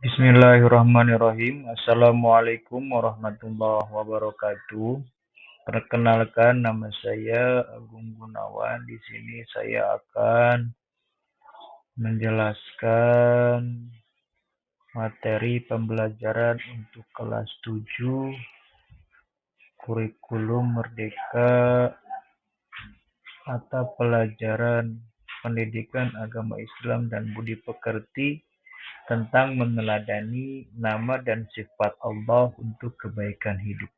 Bismillahirrahmanirrahim. Assalamualaikum warahmatullahi wabarakatuh. Perkenalkan, nama saya Agung Gunawan. Di sini saya akan menjelaskan materi pembelajaran untuk kelas 7 kurikulum Merdeka atau pelajaran pendidikan agama Islam dan budi pekerti tentang meneladani nama dan sifat Allah untuk kebaikan hidup.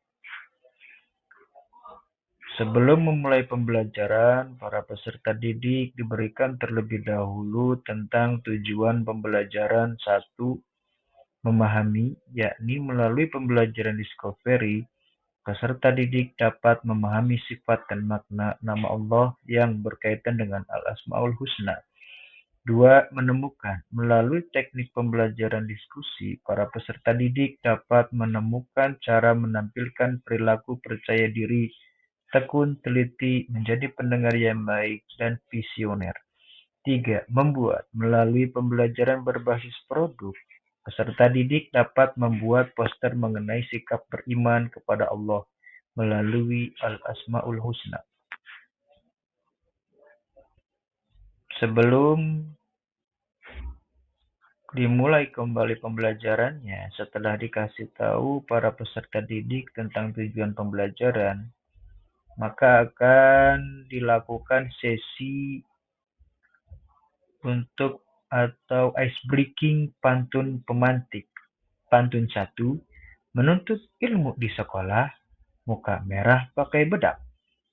Sebelum memulai pembelajaran, para peserta didik diberikan terlebih dahulu tentang tujuan pembelajaran. 1. Memahami, yakni melalui pembelajaran Discovery, peserta didik dapat memahami sifat dan makna nama Allah yang berkaitan dengan Al-Asmaul Husna. 2. Menemukan. Melalui teknik pembelajaran diskusi, para peserta didik dapat menemukan cara menampilkan perilaku percaya diri, tekun, teliti, menjadi pendengar yang baik, dan visioner. 3. Membuat. Melalui pembelajaran berbasis produk, peserta didik dapat membuat poster mengenai sikap beriman kepada Allah melalui Al-Asmaul Husna. Sebelum dimulai kembali pembelajarannya, setelah dikasih tahu para peserta didik tentang tujuan pembelajaran, maka akan dilakukan sesi untuk atau ice breaking pantun pemantik. Pantun 1, menuntut ilmu di sekolah, muka merah pakai bedak.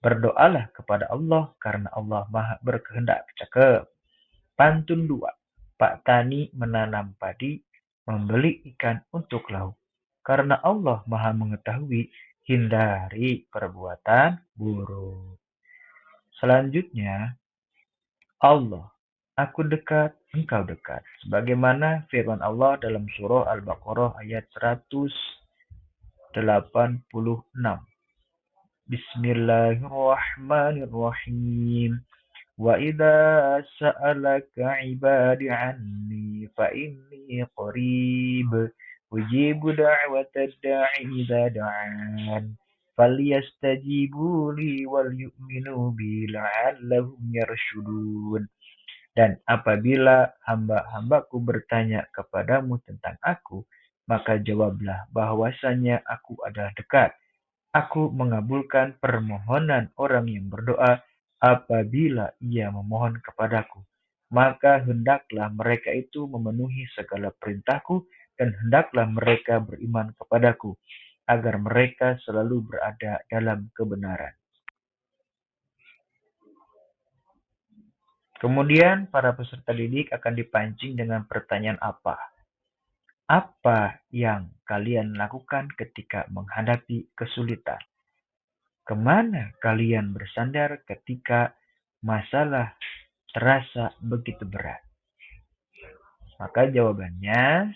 Berdoalah kepada Allah karena Allah Maha berkehendak. Cakep. Pantun 2, Pak Tani menanam padi, membeli ikan untuk lauk. Karena Allah Maha mengetahui, hindari perbuatan buruk. Selanjutnya, Allah, aku dekat, engkau dekat. Sebagaimana firman Allah dalam surah Al-Baqarah ayat 186. Bismillahirrahmanirrahim. Wa idza sa'alaka 'ibadi 'anni fa inni qarib ujibu da'watad da'i idza da'an falyastajibu li wal yu'minu bi la'allahum yarshudun. Dan apabila hamba-hambaku bertanya kepadamu tentang aku, maka jawablah bahwasanya aku adalah dekat. Aku mengabulkan permohonan orang yang berdoa apabila ia memohon kepadaku. Maka hendaklah mereka itu memenuhi segala perintahku dan hendaklah mereka beriman kepadaku, agar mereka selalu berada dalam kebenaran. Kemudian para peserta didik akan dipancing dengan pertanyaan apa? Apa yang kalian lakukan ketika menghadapi kesulitan? Kemana kalian bersandar ketika masalah terasa begitu berat? Maka jawabannya,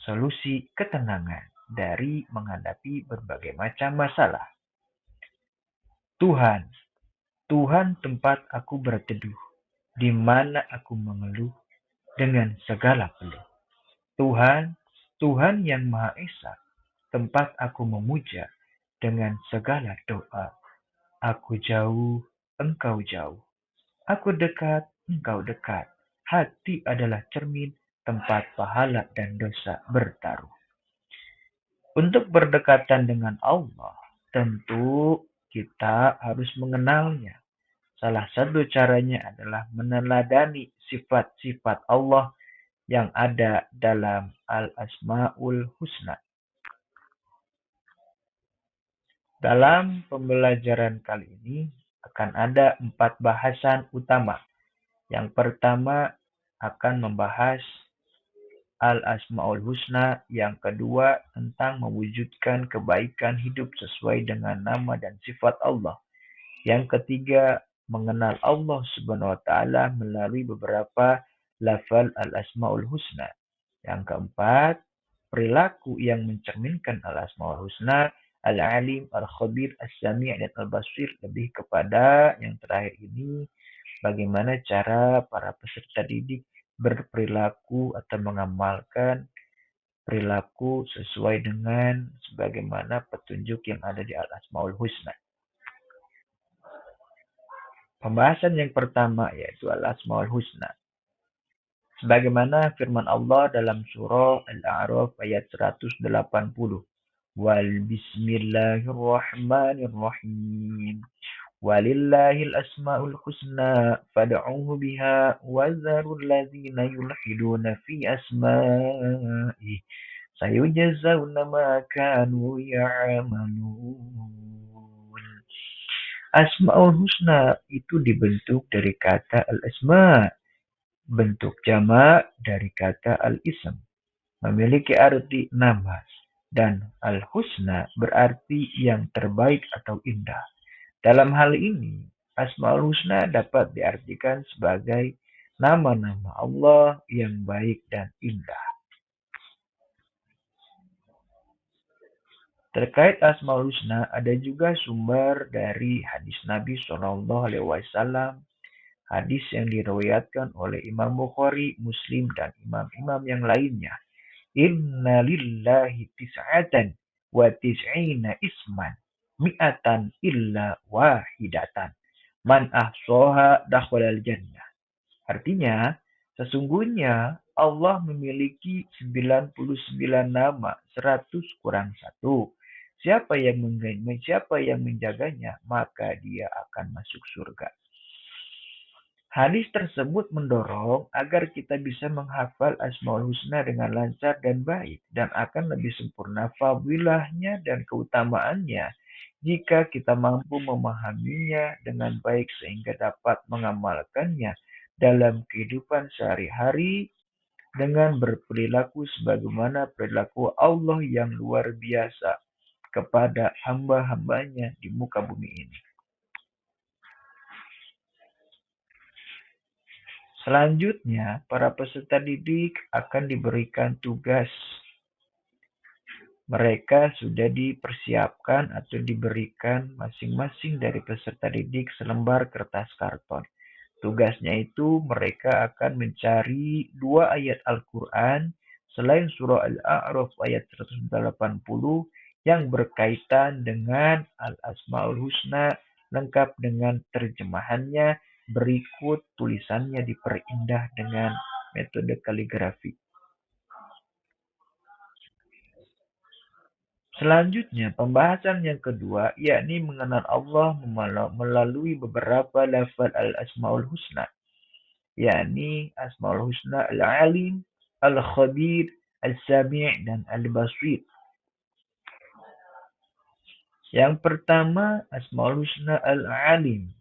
solusi ketenangan dari menghadapi berbagai macam masalah. Tuhan, Tuhan tempat aku berteduh, di mana aku mengeluh dengan segala peluh. Tuhan, Tuhan yang Maha Esa, tempat aku memuja dengan segala doa. Aku jauh, engkau jauh. Aku dekat, engkau dekat. Hati adalah cermin, tempat pahala dan dosa bertaruh. Untuk berdekatan dengan Allah, tentu kita harus mengenalnya. Salah satu caranya adalah meneladani sifat-sifat Allah yang ada dalam Al-Asmaul Husna. Dalam pembelajaran kali ini akan ada 4 bahasan utama. Yang pertama akan membahas Al-Asmaul Husna, yang kedua tentang mewujudkan kebaikan hidup sesuai dengan nama dan sifat Allah. Yang ketiga, mengenal Allah Subhanahu wa taala melalui beberapa lafal Al-Asmaul Husna. Yang keempat, perilaku yang mencerminkan Al-Asmaul Husna, Al-Alim, Al-Khabir, As-Sami' dan Al-Basir. Lebih kepada yang terakhir ini, bagaimana cara para peserta didik berperilaku atau mengamalkan perilaku sesuai dengan sebagaimana petunjuk yang ada di Al-Asmaul Husna. Pembahasan yang pertama yaitu Al-Asmaul Husna. Sebagaimana firman Allah dalam surah Al-A'raf ayat 180. Wal bismillahirrahmanirrahim. Walillahil asma'ul husna fad'uhu biha wa zarul ladzina yulhiduna fi asma'i sayujazawna ma kanu ya'malun. Asma'ul husna itu dibentuk dari kata al-asma', bentuk jamak dari kata al-ism, memiliki arti nama, dan al-husna berarti yang terbaik atau indah. Dalam hal ini, Asmaul Husna dapat diartikan sebagai nama-nama Allah yang baik dan indah. Terkait Asmaul Husna, ada juga sumber dari hadis Nabi SAW, hadis yang diriwayatkan oleh Imam Bukhari, Muslim, dan imam-imam yang lainnya. Inna lillahi tis'atan wa tis'ina isman mi'atan illa wahidatan. Man ahsoha dakhalal jannah. Artinya, sesungguhnya Allah memiliki 99 nama, 100 kurang 1. Siapa yang menjaganya, maka dia akan masuk surga. Hadis tersebut mendorong agar kita bisa menghafal Asmaul Husna dengan lancar dan baik, dan akan lebih sempurna fadilahnya dan keutamaannya jika kita mampu memahaminya dengan baik sehingga dapat mengamalkannya dalam kehidupan sehari-hari dengan berperilaku sebagaimana perilaku Allah yang luar biasa kepada hamba-hambanya di muka bumi ini. Selanjutnya, para peserta didik akan diberikan tugas. Mereka sudah dipersiapkan atau diberikan masing-masing dari peserta didik selembar kertas karton. Tugasnya itu mereka akan mencari 2 ayat Al-Quran selain surah Al-A'raf ayat 180 yang berkaitan dengan Al-Asma'ul Husna lengkap dengan terjemahannya. Berikut tulisannya diperindah dengan metode kaligrafi. Selanjutnya, pembahasan yang kedua, yakni mengenal Allah melalui beberapa lafaz Al-Asma'ul Husna, yakni Asma'ul Husna Al-Alim, Al-Khabir, Al-Sami' dan Al-Basir. Yang pertama, Asma'ul Husna Al-Alim.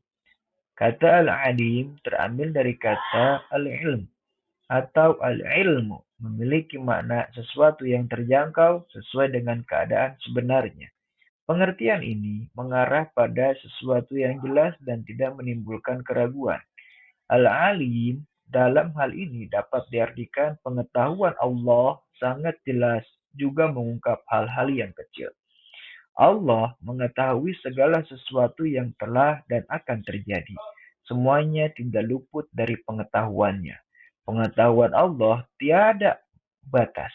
Kata Al-Alim terambil dari kata Al-Ilm atau Al-Ilmu, memiliki makna sesuatu yang terjangkau sesuai dengan keadaan sebenarnya. Pengertian ini mengarah pada sesuatu yang jelas dan tidak menimbulkan keraguan. Al-Alim dalam hal ini dapat diartikan pengetahuan Allah sangat jelas, juga mengungkap hal-hal yang kecil. Allah mengetahui segala sesuatu yang telah dan akan terjadi. Semuanya tidak luput dari pengetahuannya. Pengetahuan Allah tiada batas.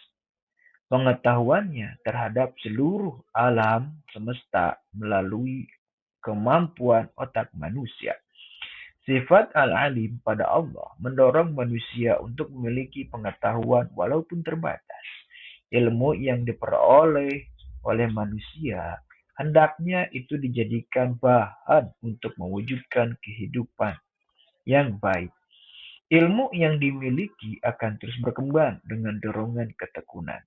Pengetahuannya terhadap seluruh alam semesta melalui kemampuan otak manusia. Sifat al-alim pada Allah mendorong manusia untuk memiliki pengetahuan walaupun terbatas. Ilmu yang diperoleh oleh manusia hendaknya itu dijadikan bahan untuk mewujudkan kehidupan yang baik. Ilmu yang dimiliki akan terus berkembang dengan dorongan ketekunan.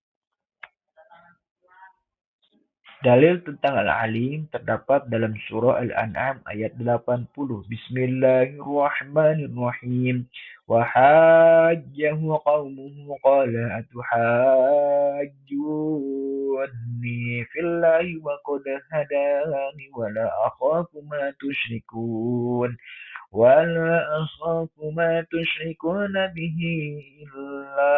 Dalil tentang Al-Alim terdapat dalam surah Al-An'am ayat 80. Bismillahirrahmanirrahim. Wa hajjahu qaumuhu qala atuhajjunni fillahi wa qad hadani wa la akhafu ma tusyrikun. ولا أخاف ما تشركون به إلا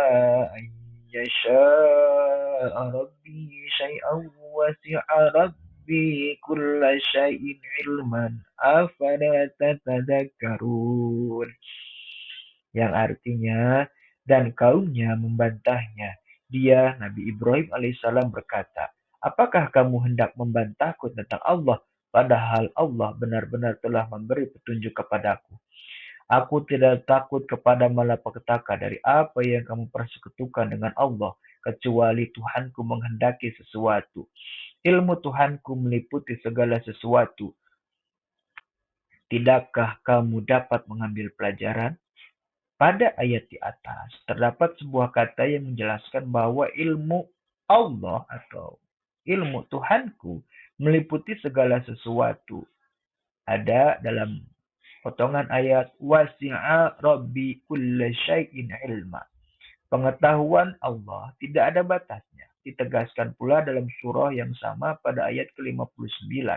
أن يشاء ربي شيئا وسع ربي كل شيء علما أفلا تتذكرون. Yang artinya, Dan kaumnya membantahnya. Dia, Nabi Ibrahim alaihissalam berkata, apakah kamu hendak membantahku tentang Allah, padahal Allah benar-benar telah memberi petunjuk kepadaku. Aku tidak takut kepada malapetaka dari apa yang kamu persekutukan dengan Allah, kecuali Tuhanku menghendaki sesuatu. Ilmu Tuhanku meliputi segala sesuatu. Tidakkah kamu dapat mengambil pelajaran? Pada ayat di atas, terdapat sebuah kata yang menjelaskan bahwa ilmu Allah atau ilmu Tuhanku meliputi segala sesuatu. Ada dalam potongan ayat wasi'a rabbi kulla syai'in ilma. Pengetahuan Allah tidak ada batasnya. Ditegaskan pula dalam surah yang sama pada ayat ke-59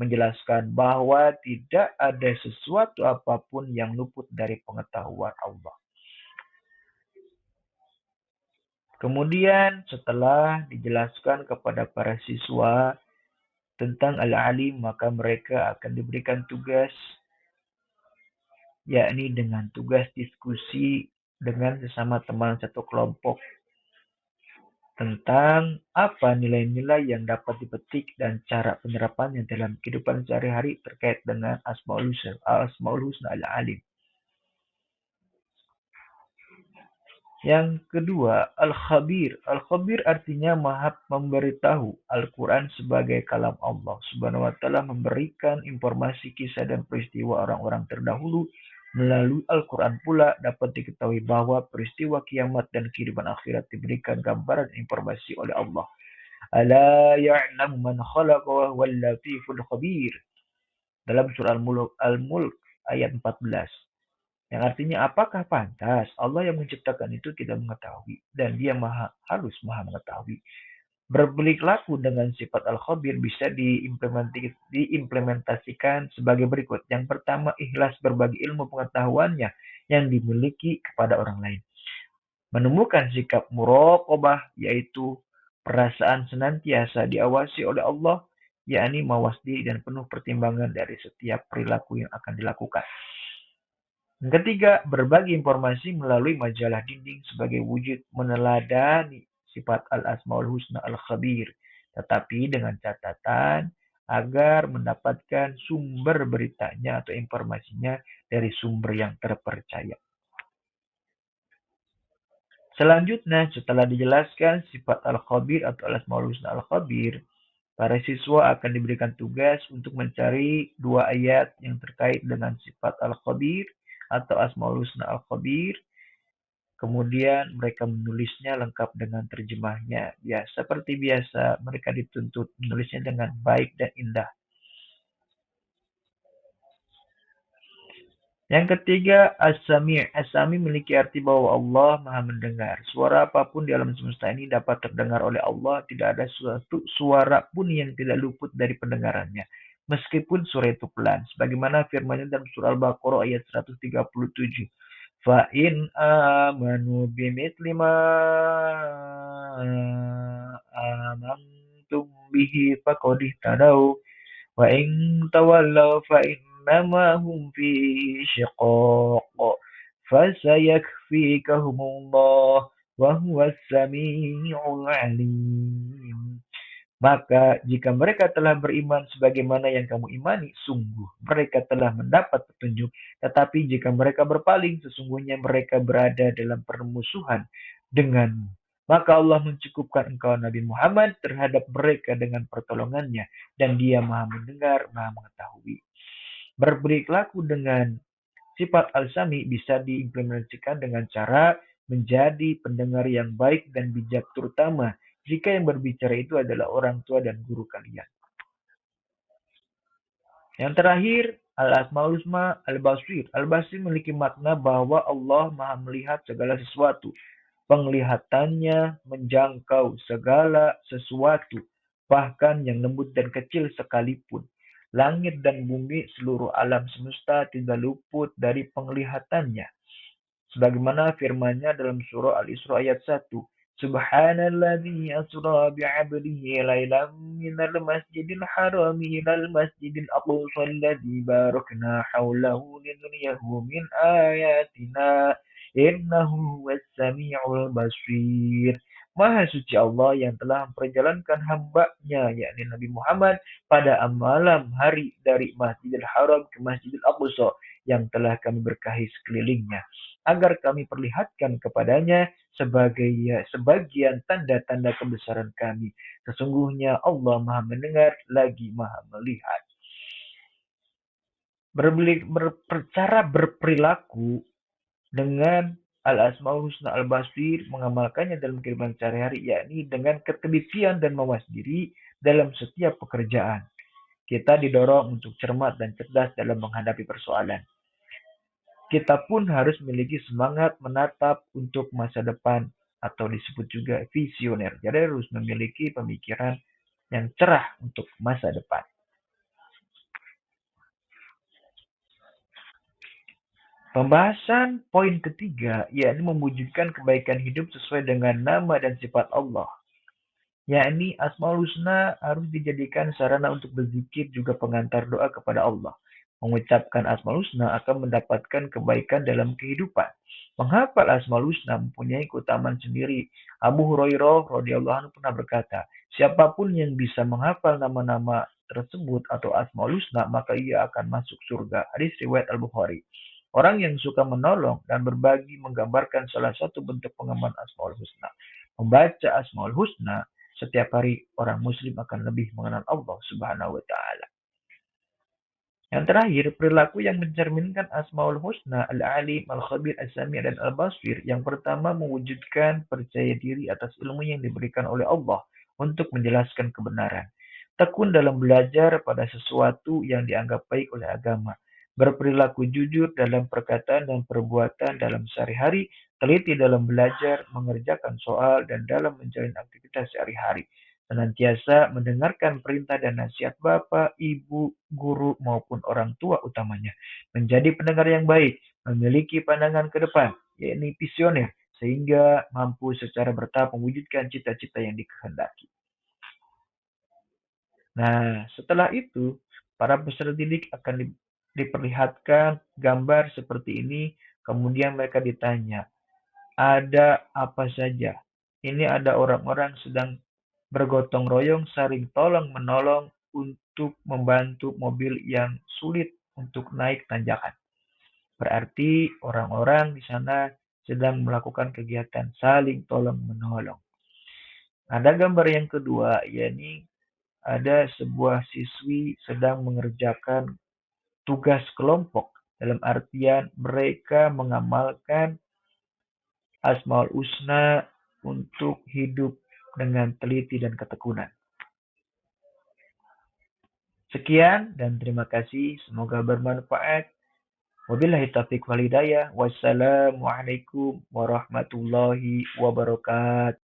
menjelaskan bahwa tidak ada sesuatu apapun yang luput dari pengetahuan Allah. Kemudian setelah dijelaskan kepada para siswa tentang Al-Alim, maka mereka akan diberikan tugas, yakni dengan tugas diskusi dengan sesama teman satu kelompok tentang apa nilai-nilai yang dapat dipetik dan cara penerapannya dalam kehidupan sehari-hari terkait dengan Asmaul Husna Al-Alim. Yang kedua, Al-Khabir. Al-Khabir artinya Maha memberitahu. Al-Quran sebagai kalam Allah Subhanahu wa Ta'ala memberikan informasi kisah dan peristiwa orang-orang terdahulu. Melalui Al-Quran pula dapat diketahui bahwa peristiwa kiamat dan kehidupan akhirat diberikan gambaran informasi oleh Allah. Ala ya'lamu man khalaqa wa huwal latiful khabir. Dalam surah Al-Mulk ayat 14. Yang artinya apakah pantas Allah yang menciptakan itu tidak mengetahui dan dia maha halus maha mengetahui. Berbelik laku dengan sifat al-khabir bisa diimplementasikan sebagai berikut. Yang pertama, ikhlas berbagi ilmu pengetahuannya yang dimiliki kepada orang lain. Menemukan sikap muraqabah, yaitu perasaan senantiasa diawasi oleh Allah, yakni mawas diri dan penuh pertimbangan dari setiap perilaku yang akan dilakukan. Yang ketiga, berbagi informasi melalui majalah dinding sebagai wujud meneladani sifat Al-Asmaul Husna Al-Khabir, tetapi dengan catatan agar mendapatkan sumber beritanya atau informasinya dari sumber yang terpercaya. Selanjutnya, setelah dijelaskan sifat Al-Khabir atau Al-Asmaul Husna Al-Khabir, para siswa akan diberikan tugas untuk mencari dua ayat yang terkait dengan sifat Al-Khabir atau Asmaul Husna Al-Khabir. Kemudian mereka menulisnya lengkap dengan terjemahnya. Ya, seperti biasa mereka dituntut menulisnya dengan baik dan indah. Yang ketiga, As-Sami'. As-Sami memiliki arti bahwa Allah Maha mendengar. Suara apapun di alam semesta ini dapat terdengar oleh Allah. Tidak ada suatu suara pun yang tidak luput dari pendengarannya. Meskipun suara itu pelan. Sebagaimana firman-Nya dalam surah Al-Baqarah ayat 137. Fa'in amanu bimithli ma amantum bihi faqad ihtadaw wa in tawallaw fa innama hum fi shiqaq fasayakfikahumullah wa huwas sami'ul alim. Maka jika mereka telah beriman sebagaimana yang kamu imani, sungguh mereka telah mendapat petunjuk. Tetapi jika mereka berpaling, sesungguhnya mereka berada dalam permusuhan denganmu. Maka Allah mencukupkan engkau Nabi Muhammad terhadap mereka dengan pertolongannya. Dan dia maha mendengar, maha mengetahui. Berperilaku dengan sifat al-sami bisa diimplementasikan dengan cara menjadi pendengar yang baik dan bijak, terutama jika yang berbicara itu adalah orang tua dan guru kalian. Yang terakhir, Al-Asmaul Husna Al-Basir. Al-Basir memiliki makna bahwa Allah Maha melihat segala sesuatu. Penglihatannya menjangkau segala sesuatu, bahkan yang lembut dan kecil sekalipun. Langit dan bumi, seluruh alam semesta tidak luput dari penglihatannya. Sebagaimana firman-Nya dalam surah Al-Isra ayat 1. Subhanalladzi asra bi'abdihi lailan minal masjidil harami ilal masjidil aqsa alladzi barakna haulahu linuriyahu min ayatina Innahu huwas sami'ul basir. Maha suci Allah yang telah memperjalankan hamba-Nya, yakni Nabi Muhammad, pada malam hari dari Masjidil Haram ke Masjidil Aqsa yang telah kami berkahi sekelilingnya, agar kami perlihatkan kepadanya sebagian tanda-tanda kebesaran kami. Sesungguhnya Allah Maha mendengar lagi Maha melihat. Cara berperilaku dengan Al-Asmaul Husna Al-Basir, mengamalkannya dalam kehidupan sehari-hari, yakni dengan ketelitian dan mawas diri dalam setiap pekerjaan. Kita didorong untuk cermat dan cerdas dalam menghadapi persoalan. Kita pun harus memiliki semangat menatap untuk masa depan, atau disebut juga visioner. Jadi harus memiliki pemikiran yang cerah untuk masa depan. Pembahasan poin ketiga, yakni mewujudkan kebaikan hidup sesuai dengan nama dan sifat Allah. Yakni Asmaul Husna harus dijadikan sarana untuk berzikir, juga pengantar doa kepada Allah. Mengucapkan Asmaul Husna akan mendapatkan kebaikan dalam kehidupan. Menghafal Asmaul Husna mempunyai keutamaan sendiri. Abu Hurairah radhiyallahu anhu pernah berkata, siapapun yang bisa menghafal nama-nama tersebut atau Asmaul Husna, maka ia akan masuk surga. Hadis riwayat Al-Bukhari. Orang yang suka menolong dan berbagi menggambarkan salah satu bentuk pengembangan Asmaul Husna. Membaca Asmaul Husna setiap hari, orang muslim akan lebih mengenal Allah Subhanahu wa taala. Yang terakhir, perilaku yang mencerminkan Asmaul Husna, Al-Alim, Al-Khabir, As-Sami' dan Al-Basir. Yang pertama, mewujudkan percaya diri atas ilmu yang diberikan oleh Allah untuk menjelaskan kebenaran. Tekun dalam belajar pada sesuatu yang dianggap baik oleh agama. Berperilaku jujur dalam perkataan dan perbuatan dalam sehari-hari, teliti dalam belajar, mengerjakan soal, dan dalam menjalin aktivitas sehari-hari. Senantiasa mendengarkan perintah dan nasihat bapak, ibu, guru, maupun orang tua utamanya. Menjadi pendengar yang baik, memiliki pandangan ke depan, yakni visioner, sehingga mampu secara bertahap mewujudkan cita-cita yang dikehendaki. Nah, setelah itu, para peserta didik akan diperlihatkan gambar seperti ini, kemudian mereka ditanya, ada apa saja? Ini ada orang-orang sedang bergotong royong, saling tolong-menolong untuk membantu mobil yang sulit untuk naik tanjakan. Berarti orang-orang di sana sedang melakukan kegiatan saling tolong-menolong. Ada gambar yang kedua, yakni ada sebuah siswi sedang mengerjakan tugas kelompok, dalam artian mereka mengamalkan Asmaul Husna untuk hidup dengan teliti dan ketekunan. Sekian dan terima kasih, semoga bermanfaat. Wabillahi taufiq wal hidayah. Wassalamualaikum warahmatullahi wabarakatuh.